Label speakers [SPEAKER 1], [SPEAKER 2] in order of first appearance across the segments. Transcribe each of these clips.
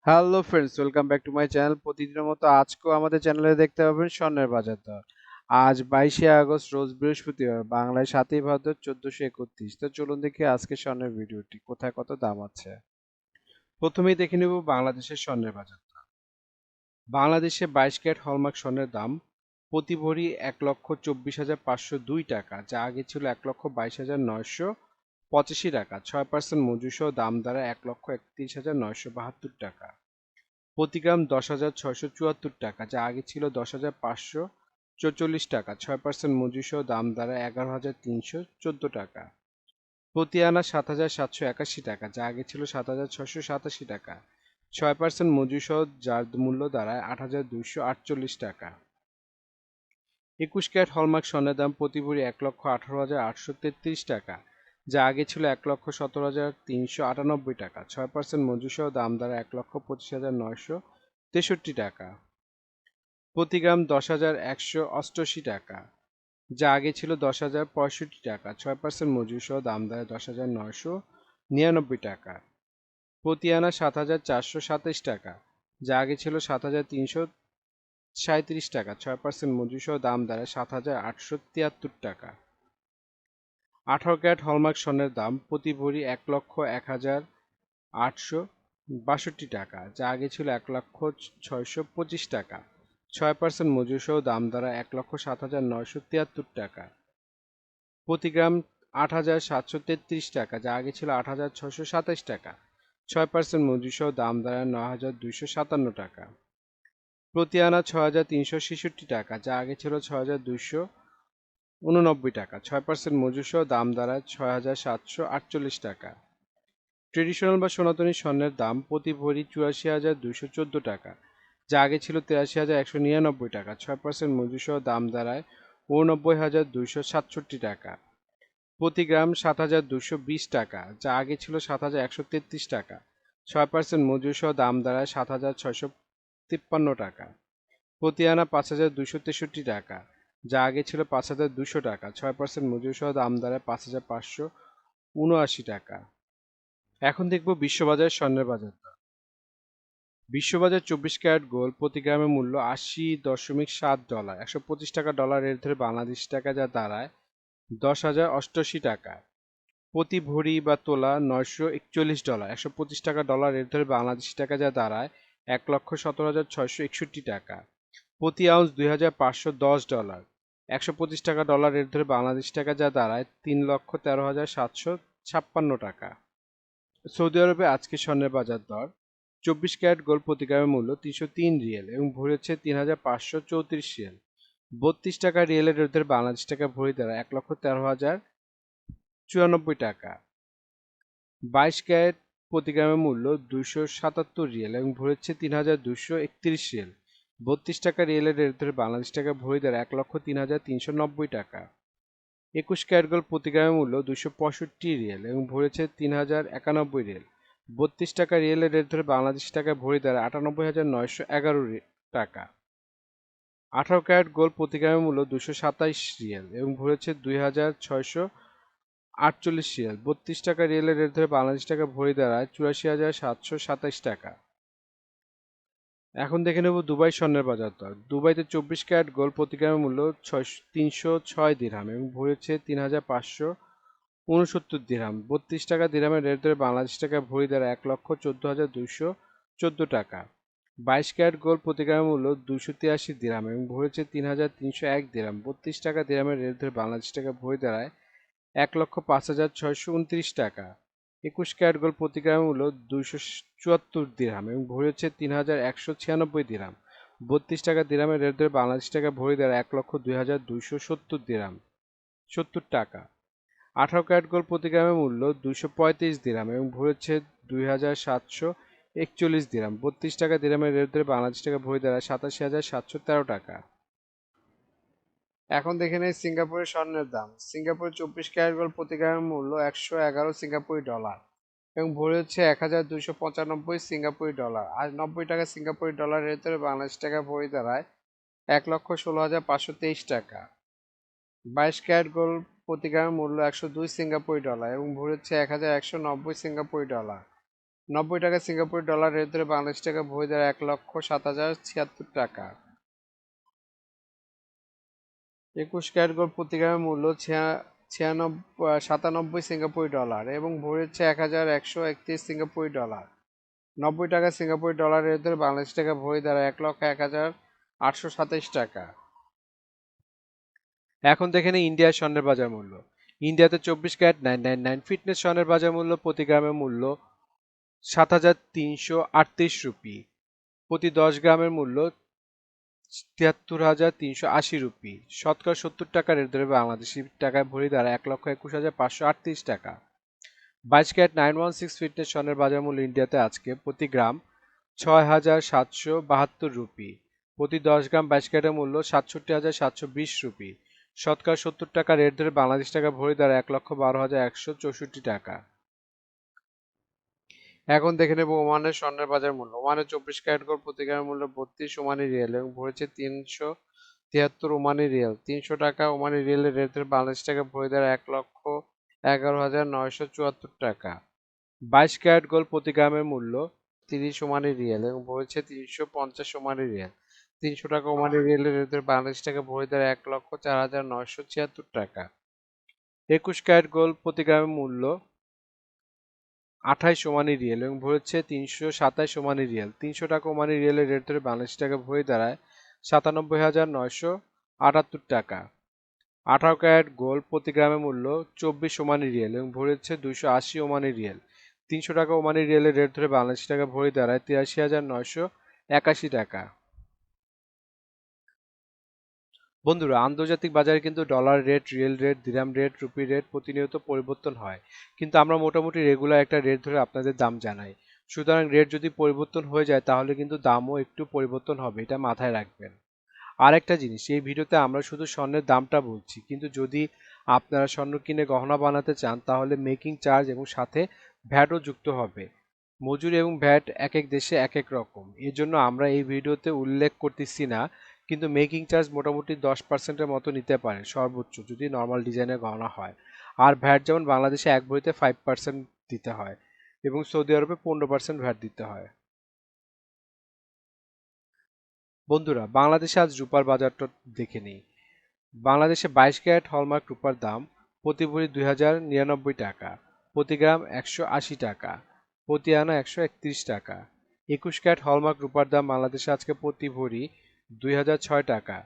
[SPEAKER 1] Hello friends, welcome back to my channel. প্রতিদিনের মতো আজকেও আমাদের চ্যানেলে দেখতে পাবেন স্বর্ণের বাজার দর। আজ 22শে আগস্ট, রোজ বৃহস্পতিবার, বাংলায় 7ই ভাদ্র 1431। তো চলুন দেখি আজকে স্বর্ণের ভিডিওটি কোথায় কত দাম আছে। প্রথমেই দেখে নেব বাংলাদেশের স্বর্ণের বাজার দর। বাংলাদেশে 22 ক্যারেট হলমার্ক স্বর্ণের দাম প্রতি ভরি 1,24,502 টাকা, যা আগে ছিল 1,22,985 টাকা। 6% মজুরি সহ দাম দ্বারা 1,31,972 টাকা। প্রতি গ্রাম 10,674 টাকা, যা আগে ছিল 10,544 টাকা। 6% মজুরি সহ দাম দ্বারা 11,314 টাকা। প্রতি আনা 7,781 টাকা, যা আগে ছিল 7,687 টাকা। 6% মজুরি সহ যার মূল্য দাঁড়ায় 8,248 টাকা। 21 ক্যারেট হলমার্ক স্বর্ণের দাম প্রতি ভরি 1,18,833 টাকা, যা আগে ছিল 1,17,398 টাকা। 6% মজুরি সহ দাম দ্বারা 1,25,963 টাকা। প্রতি গ্রাম 10,188 টাকা, যা আগে ছিল 10,065 টাকা। 6% মজুরি সহ দাম দ্বারা 10,999 টাকা। প্রতি আনা 7,427 টাকা, যা আগে ছিল 7,337 টাকা। 6% মজুরি সহ দাম দ্বারা 7,873 টাকা। 18 ক্যারেট হলমার্ক স্বর্ণের দাম প্রতি ভরি 1,01,862 টাকা, যা আগে ছিল 1,06,25 টাকা। 6% মজুরি সহ দাম দ্বারা 1,07,973 টাকা। প্রতি গ্রাম 8,733 টাকা, যা আগে ছিল 8,627 টাকা। 6% মজুরি সহ দাম দ্বারা 9,257 টাকা। প্রতি আনা 6,366 টাকা, যা আগে ছিল 6,289 টাকা। 6% মজুরি সহ দাম দাঁড়ায় 6,748 টাকা। ট্রেডিশনাল বা সনাতনী স্বর্ণের দাম প্রতি ভরি 84,214 টাকা, যা আগে ছিল 83,199 টাকা। 6% মজুরি সহ দাম দাঁড়ায় 89,267 টাকা। প্রতি গ্রাম 7,220 টাকা, যা আগে ছিল 7,133 টাকা। 6% মজুরি সহ দাম দাঁড়ায় 7,653 টাকা। প্রতি আনা 5,263 টাকা, যা আগে ছিল 5,200 টাকা। 6% মজুরি সহ দাম দাঁড়ায় 5,579 টাকা। এখন দেখব বিশ্ববাজার স্বর্ণের বাজার দর। বিশ্ববাজার 24 ক্যারেট গোল্ড প্রতি গ্রামের মূল্য $80.7, 125 টাকা ডলার রেট ধরে বাংলাদেশ টাকা, যা দাঁড়ায় 10,088 টাকা। প্রতি ভরি বা তোলা $941, 125 টাকা ডলার রেট ধরে বাংলাদেশ টাকা, যা দাঁড়ায় 1,17,661 টাকা। প্রতি আউন্স $2,510, 125 টাকা ডলার রেট ধরে বাংলাদেশ টাকা, যা দাঁড়ায় 3,13,756 টাকা। সৌদি আরবে আজকে স্বর্ণের বাজার দর। 24 ক্যারেট গোল্ড প্রতি গ্রামের মূল্য 303 রিয়াল এবং ভরি হচ্ছে 3,534 রিয়াল। 32 টাকা রিয়েলের রেট ধরে বাংলাদেশ টাকা ভরি দ্বারা 1,13,094 টাকা। 22 ক্যারেট প্রতি গ্রামের মূল্য 277 রিয়াল এবং ভরি হচ্ছে 3,231 রিয়াল। 32 টাকা রিয়েলের রেট ধরে বাংলাদেশ টাকা ভরি দ্বারা 1,03,390 টাকা। 21 ক্যারেট গোল্ড প্রতি গ্রামের মূল্য 265 রিয়াল এবং ভরি হচ্ছে 3,091 রিয়াল। 32 টাকা রিয়েলের রেট ধরে বাংলাদেশ টাকা ভরি দ্বারা 98,911 টাকা। 18 ক্যারেট গোল্ড প্রতি গ্রামের মূল্য 227 রিয়াল এবং ভরি হচ্ছে 2,648 রিয়াল। 32 টাকা রিয়েলের রেট ধরে বাংলাদেশ টাকা ভরি দ্বারা 84,727 টাকা। এখন দেখে নেব দুবাই স্বর্ণের বাজার দর। দুবাইতে 24 ক্যারেট গোল্ড প্রতি গ্রামের মূল্য 306 দিরহাম এবং ভরি হচ্ছে 3,569 দিরহাম। 32 টাকা দিরহামের রেট ধরে বাংলাদেশ টাকা ভরি দ্বারা 1,14,214 টাকা। 22 ক্যারেট গোল্ড প্রতি গ্রামের মূল্য 283 দিরহাম এবং ভরি হচ্ছে 3,301 দিরহাম। 32 টাকা দিরহামের রেট ধরে বাংলাদেশ টাকা ভরি দাঁড়ায় 1,05,629 টাকা। 21 ক্যারেট গোল্ড প্রতি গ্রামের মূল্য 274 দিরহাম এবং ভরি হচ্ছে 3,196 দিরহাম। 32 টাকা দিরহামের রেট ধরে বাংলাদেশ টাকা ভরি দ্বারা 1,02,270 দিরহাম 70 টাকা। 18 ক্যারেট গোল্ড প্রতি গ্রামের মূল্য 235 দিরহাম এবং ভরি হচ্ছে 2,741 দিরহাম। 32 টাকা দিরহামের রেট ধরে বাংলাদেশ টাকা ভরি দ্বারা 87,713 টাকা। এখন দেখে নেই সিঙ্গাপুরের স্বর্ণের দাম। সিঙ্গাপুরে 24 ক্যারেট গোল্ড প্রতি গ্রামের মূল্য 111 সিঙ্গাপুরি ডলার এবং ভরি হচ্ছে 1,295 সিঙ্গাপুরি ডলার। আর 90 টাকা সিঙ্গাপুরি ডলার রেট ধরে বাংলাদেশ টাকা ভরি দাঁড়ায় 1,16,523 টাকা। 22 ক্যারেট গোল্ড প্রতি গ্রামের মূল্য 102 সিঙ্গাপুরি ডলার এবং ভরি হচ্ছে 1,190 সিঙ্গাপুরি ডলার। 90 টাকা সিঙ্গাপুরি ডলার এর ধরে বাংলাদেশ টাকা ভরি দ্বারা 1,07,076 টাকা। 21 ক্যারেট গোল্ড প্রতি গ্রামের মূল্য 97 সিঙ্গাপুরি ডলার এবং ভরি হচ্ছে 1,131 সিঙ্গাপুরি ডলার। 90 টাকা সিঙ্গাপুরি ডলার এর ধরে বাংলাদেশ টাকা ভরি দ্বারা 1,01,827 টাকা। এখন দেখে নিই ইন্ডিয়ার স্বর্ণের বাজার মূল্য। ইন্ডিয়াতে 24 ক্যারেট 999 ফিটনেস স্বর্ণের বাজার মূল্য প্রতি গ্রামের মূল্য 7,338 রুপি। প্রতি 10 গ্রামের মূল্য 73,380 রুপি। শতকরা 70 টাকা রেট ধরে বাংলাদেশি টাকায় ভরি দ্বারা 1,21,538 টাকা। 22 ক্যারেট 916 ফিটনেস স্বর্ণের বাজার মূল্য ইন্ডিয়াতে আজকে প্রতি গ্রাম 6,772 রুপি। প্রতি 10 গ্রাম 22 ক্যারেটের মূল্য 67,720 রুপি। শতকরা 70 টাকা রেট ধরে বাংলাদেশ টাকা ভরি দ্বারা 1,12,164 টাকা। এখন দেখে নেব ওমানের স্বর্ণের বাজার মূল্য। ওমানের 24 ক্যারেট গোল্ড প্রতি গ্রামের মূল্য 32 ওমানি রিয়াল এবং ভরেছে 373 ওমানি রিয়াল। 300 টাকা ওমানি রিয়ালের রেট ধরে বাংলাদেশ টাকা ভরি দ্বারা 1,11,974 টাকা। 22 ক্যারেট গোল্ড প্রতি গ্রামের মূল্য 30 ওমানি রিয়াল এবং ভরেছে 350 ওমানি রিয়াল। 300 টাকা ওমানি রিয়ালের রেট ধরে বাংলাদেশ টাকা ভরি দ্বারা 1,04,976 টাকা। 21 ক্যারেট গোল্ড প্রতি গ্রামের মূল্য 28 ওমানি রিয়াল এবং ভরেছে 327 ওমানি রিয়াল। 300 টাকা ওমানি রিয়ালের রেট ধরে বাংলাদেশ টাকা ভরি দাঁড়ায় 97,978 টাকা। 18 ক্যারেট গোল্ড প্রতি গ্রামের মূল্য 24 ওমানি রিয়াল এবং ভরেছে 280 ওমানি রিয়াল। 300 টাকা ওমানি রিয়ালের রেট ধরে বাংলাদেশ টাকা ভরি দাঁড়ায় 83,981 টাকা। বন্ধুরা, আন্তর্জাতিক বাজারে কিন্তু ডলার রেট, রিয়েল রেট, দিরহাম রেট, রুপি রেট প্রতিনিয়ত পরিবর্তন হয়, কিন্তু আমরা মোটামুটি রেগুলার একটা রেট ধরে আপনাদের দাম জানাই। সুতরাং রেট যদি পরিবর্তন হয়ে যায় তাহলে কিন্তু দামও একটু পরিবর্তন হবে, এটা মাথায় রাখবেন। আর একটা জিনিস, এই ভিডিওতে আমরা শুধু স্বর্ণের দামটা বলছি, কিন্তু যদি আপনারা স্বর্ণ কিনে গহনা বানাতে চান তাহলে মেকিং চার্জ এবং সাথে ভ্যাটও যুক্ত হবে। মজুরি এবং ভ্যাট এক এক দেশে এক এক রকম, এর জন্য আমরা এই ভিডিওতে উল্লেখ করতেছি না, কিন্তু মেকিং চার্জ মোটামুটি 10%-এর মতো নিতে পারে সর্বোচ্চ, যদি নর্মাল ডিজাইনের গহনা হয়। আর ভ্যাট যেমন বাংলাদেশে এক ভরিতে 5% দিতে হয় এবং সৌদি আরবে 15% ভ্যাট দিতে হয়। বন্ধুরা, বাংলাদেশে আজ রূপার বাজারটা দেখে নিই। বাংলাদেশে 22 ক্যারেট হলমার্ক রূপার দাম প্রতি ভরি 2,099 টাকা, প্রতি গ্রাম 180 টাকা, প্রতি আনা 131 টাকা। 21 ক্যারেট হলমার্ক রূপার দাম বাংলাদেশে আজকে প্রতি ভরি 2,006 টাকা,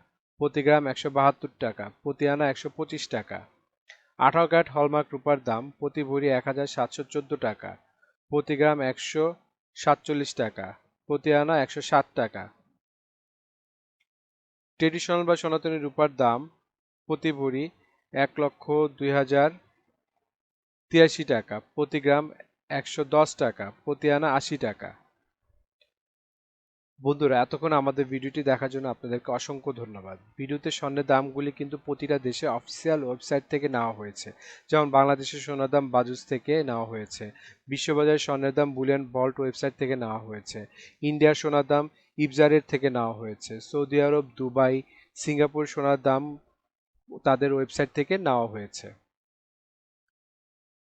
[SPEAKER 1] প্রতি গ্রাম 172 টাকা, প্রতি আনা 125 টাকা। 18 ক্যারেট হলমার্ক রূপার দাম প্রতি ভরি 1,714 টাকা, প্রতি গ্রাম 147 টাকা, প্রতি আনা 160 টাকা। ট্রেডিশনাল বা সনাতনী রূপার দাম প্রতি ভরি 1,02,083 টাকা, প্রতি গ্রাম 110 টাকা, প্রতি আনা 80 টাকা। বন্ধুরা, এতক্ষণ আমাদের ভিডিওটি দেখার জন্য আপনাদেরকে অসংখ্য ধন্যবাদ। ভিডিওতে স্বর্ণের দামগুলি কিন্তু প্রতিটা দেশে অফিসিয়াল ওয়েবসাইট থেকে নেওয়া হয়েছে, যেমন বাংলাদেশের সোনার দাম বাজুস থেকে নেওয়া হয়েছে, বিশ্ববাজার স্বর্ণের দাম বুলিয়ান ভল্ট ওয়েবসাইট থেকে নেওয়া হয়েছে, ইন্ডিয়ার সোনার দাম ইবজারের থেকে নেওয়া হয়েছে, সৌদি আরব, দুবাই, সিঙ্গাপুর সোনার দাম তাদের ওয়েবসাইট থেকে নেওয়া হয়েছে।